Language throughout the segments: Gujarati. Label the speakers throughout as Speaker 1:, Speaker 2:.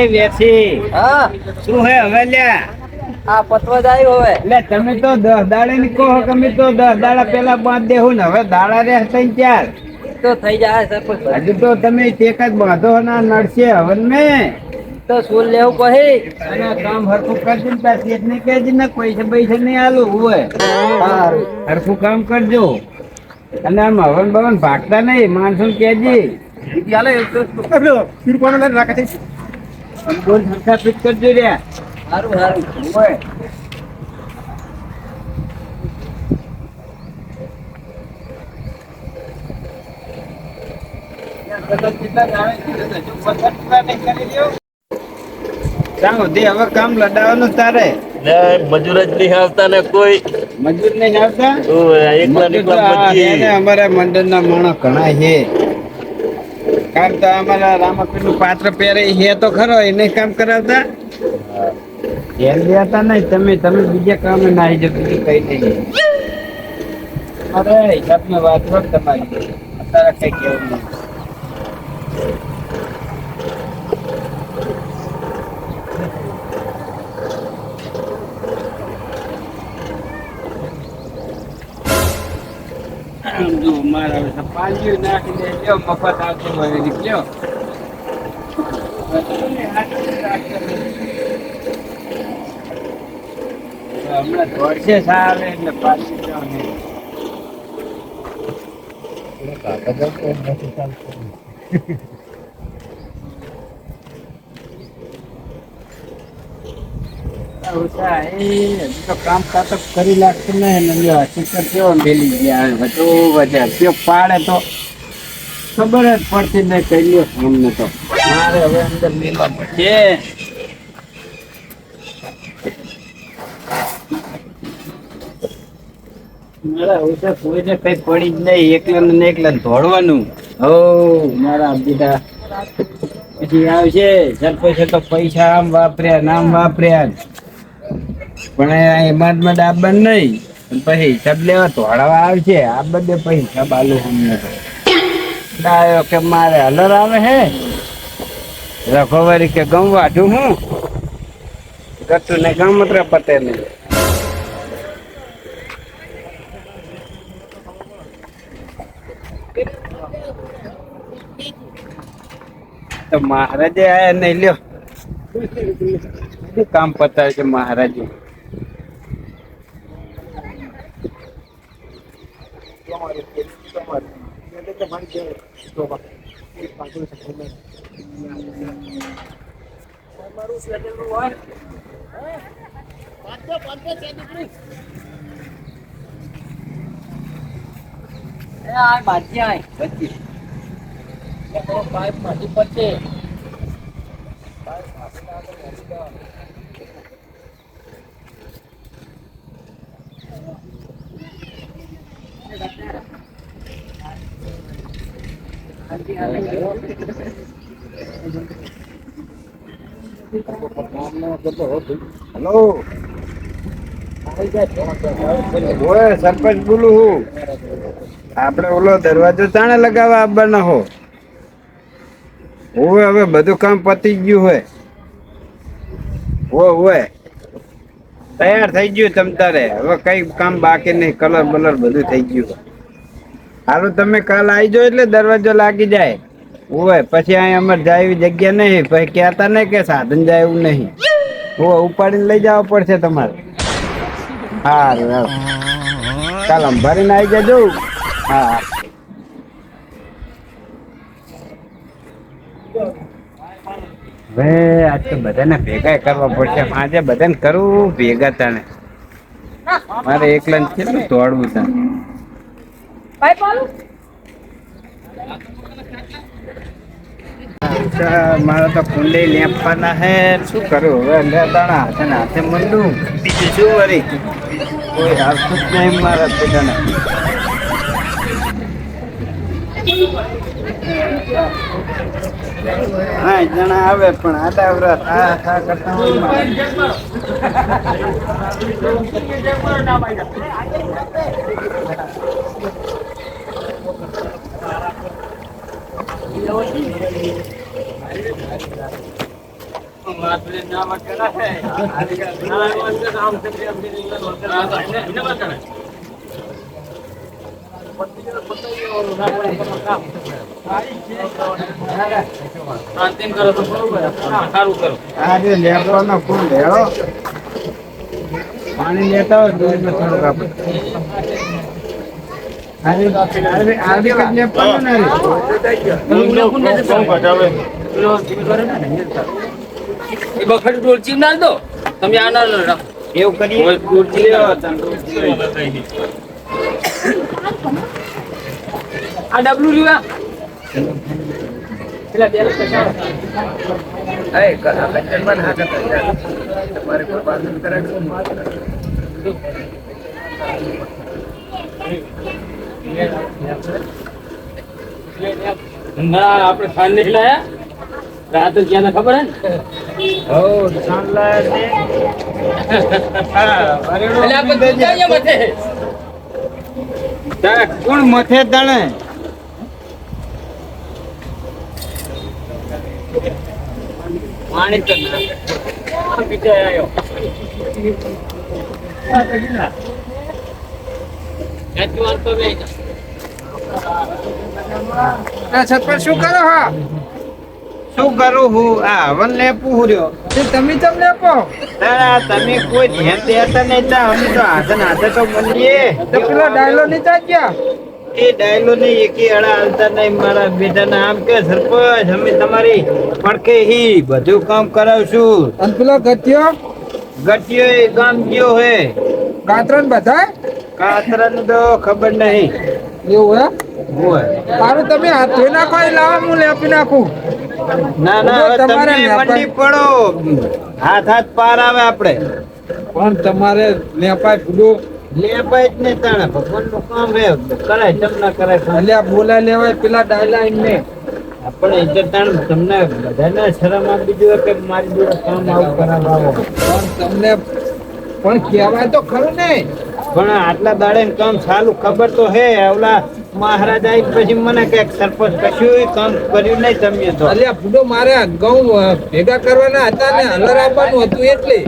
Speaker 1: વેસી
Speaker 2: હા
Speaker 1: શું હે હવે લ્યા
Speaker 2: આ પતવા જાય હવે
Speaker 1: એટલે તમે તો 10 દાડે ની કહો તમે તો 10 દાડા પેલા બાંધ દેવું ને હવે દાડા રે ત્રણ ચાર
Speaker 2: તો થઈ જાય સરપંચ
Speaker 1: હજુ તો તમે ટેક જ બાંધો ના નડશે હવન મેં
Speaker 2: તો શું લેવું કહી
Speaker 1: અને કામ હરખું કરજો ને તાર શેઠ ને કહેજે ને પૈસા પૈસા નહીં આલું હોય
Speaker 2: સારું
Speaker 1: હરખું કામ કરજો અને આમ હવન ભવન ભાગતા નહીં માણસો કહેજે
Speaker 2: ચાલે
Speaker 1: કોણ રાખે છે બોલ સરખા ફિટ કરજો રે
Speaker 2: સારું સારું
Speaker 1: હોય હવે કામ લડાવવાનું તારે
Speaker 3: મજૂર જ નહીં આવતા ને કોઈ
Speaker 1: મજૂર નહીં આવતા અમારા મંડળ ના માણસ ઘણા છે કારણ તો અમારા રામાપીર નું પાત્ર પહેરે છે તો ખરો એને કામ કરાવતા ધ્યાન દેતા નહીં તમે બીજા કામે ના આવી જાવ બીજું કઈ નહીં અરે હિસાબ ની વાત હોત તમારી અત્યારે કઈ કેવું નહીં મારા પાણી નાખી દે મફત આવતો હોય નીકળ્યો હમણાં દોડશે સારે એટલે પાછી કામ કાતક કરી લાગતું નહીં હકીકત કેવો મેલી ગયા બધું પાડે તો ખબર જ પડતી નહીં કહ્યું અમને તો મારે હવે અંદર મેળવા પડશે મારા હવે કોઈને કઈ પડી જ નહીં એકલા ને એકલા દોડવાનું હો મારા બેટા પછી આવશે સરપંચ તો પૈસા આમ વાપર્યા નામ વાપર્યા પણ એમાં ડાબન નહીં પછી હિસાબ લેવા ધોળાવા આવશે આ બધે પછી હિસાબ આલુ અમને તો ડાયો કે મારે હલર આવે હે રખોવારી કે ગમ વાઢું હું ગતું ને ગમત્ર પતે નહીં તો મહારાજે આયા નહીં લ્યો કામ પતાવે છે મહારાજે
Speaker 2: પાઇપ માંથી પચે
Speaker 1: હેલો સરપંચ બોલું હું આપડે ઓલો દરવાજો તાણે લગાવવા આવવાના હો હવે બધું કામ પતી ગયું હોય તૈયાર થઈ ગયું તમ તારે હવે કઈ કામ બાકી નહીં કલર બલર બધું થઈ ગયું હાલો તમે કાલ આવી જાઓ એટલે દરવાજો લાગી જાય હોય પછી અહીં અમારે જાય એવી જગ્યા નહીં પછી કહેતા નહીં કે સાધન જાય એવું નહીં ઉપાડીને લઈ જવા પડશે તમારે હા કાલ અંભારીને આવી જજો હા હવે આજ તો બધાને ભેગા કરવા પડશે આજે બધાને કરવું ભેગા તાણે મારે એકલા કેટલું દોડવું તાણે મારે તો કુંડે લેપવાના હે શું કરું હવે લેતાણા હાથે ને હાથે મંડું બીજું શું વળી કોઈ આવતું જ નહીં મારા પોતાને હા જણા આવે પણ આડાવરા થા કરતા આજે લેબવાનો ફૂલ લેવો પાણી લેતા હોય દૂધમાં થોડુંક આપણે આજે કઈ લેવાનું ને
Speaker 2: તમે આના રાખો
Speaker 1: એવું કરીએ
Speaker 2: આ ડબલું લીવા પેલા બે ના આપણે ખાન નહીં લાયા રાત ક્યાં ખબર હે
Speaker 1: હો સાંભળા કોણ મથે તણે
Speaker 2: પાણી તો ના બીજા આવ્યો
Speaker 1: છતપર શું કરો હા શું કરું હું આ હવન લેપું હું રહ્યો તમે ચમ લેપો તમે કોઈ ધ્યાન દેતા નહીં તા અમે તો હાથે તો મળીએ તો પેલો ડાયલો નહીં ગયા એ ડાયલો નહીં એકી અડા હાલતા નહીં મારા બેટાના આમ કે સરપંચ અમે તમારી પડખે હી બધું કામ કરાવશું અને પેલો ગટિયો એ ગામ ગયો હે કાતરન બધા કાતરન તો ખબર નહીં એવું હે સારું તમે હાથે નાખો લાવો હું લેપી નાખું ના ના તમારે મંડી પડો હાથ પાર આવે આપણે પણ તમારે લેપાય ભૂલું લેપાય જ નહીં તાણે ભગવાન નું કામ હે કરાય ચમ ના કરાય અલ્યા બોલા લેવાય પેલા ડાયલા ને આપણે ઇજ્જત તાણ તમને બધાને શરમ આપી જોઈએ કે મારી જોડે કામ આવું કરાવવા આવો પણ તમને પણ કહેવાય તો ખરું ને પણ આટલા દાડે કામ સાલું ખબર તો હે ઓલા મહારાજ આવી પછી મને કે સરપંચ કશું કામ કર્યું નહીં તમે તો અલ્યા ફૂડો મારે ઘઉં ભેગા કરવાના હતા ને હલર આપવાનું હતું એટલે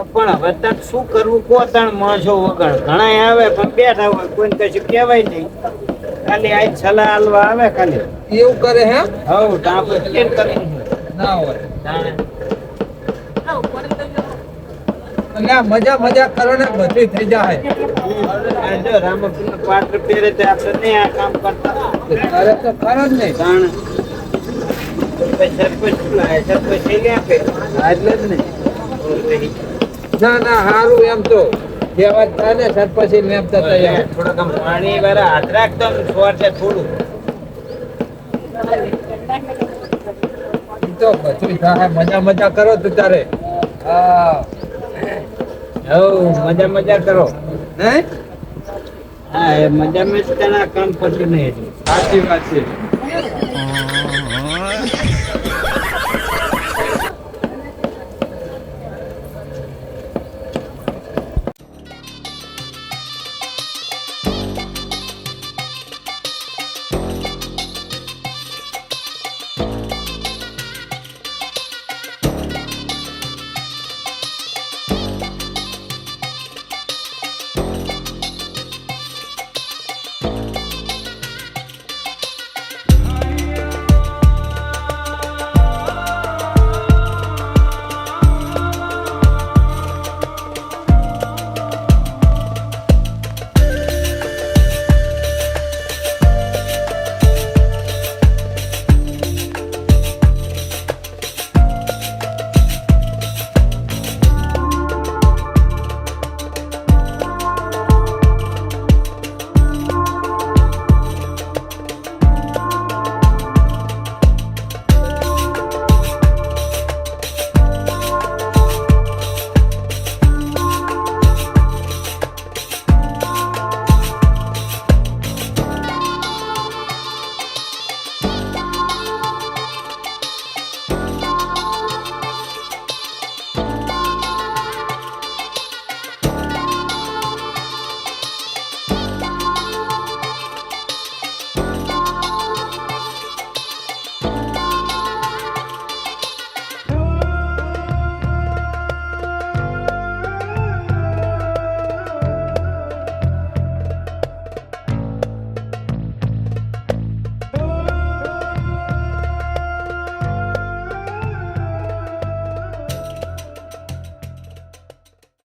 Speaker 1: પણ હવે તક શું કરવું કોતાણ માણસો વગર ઘણા આવે પણ બેઠા હોય કોઈને કશું કહેવાય નહીં ખાલી આ સલાહ હાલવા આવે ખાલી એવું કરે હે હવ તો આપણે કેમ કરી ના હોય મજા કરો ને બધી થઈ જાય જો રામકૃષ્ણ પાત્ર પહેરે તે આપણે નહીં આ કામ કરતા અરે તો ખરો જ નહીં જાણ સરપંચ લઈ આપે એટલે જ નહીં ના હારું એમ તો કહેવત થાય ને સરપંચ લેપતા તૈયાર થોડુંક આમ પાણી વાળા હાથ રાખતો સ્વર છે થોડું તો બધું થાય મજા કરો તું તારે હા મજા કરો હે હા એ મજા કામ કરતી નહીં સાચી વાત છે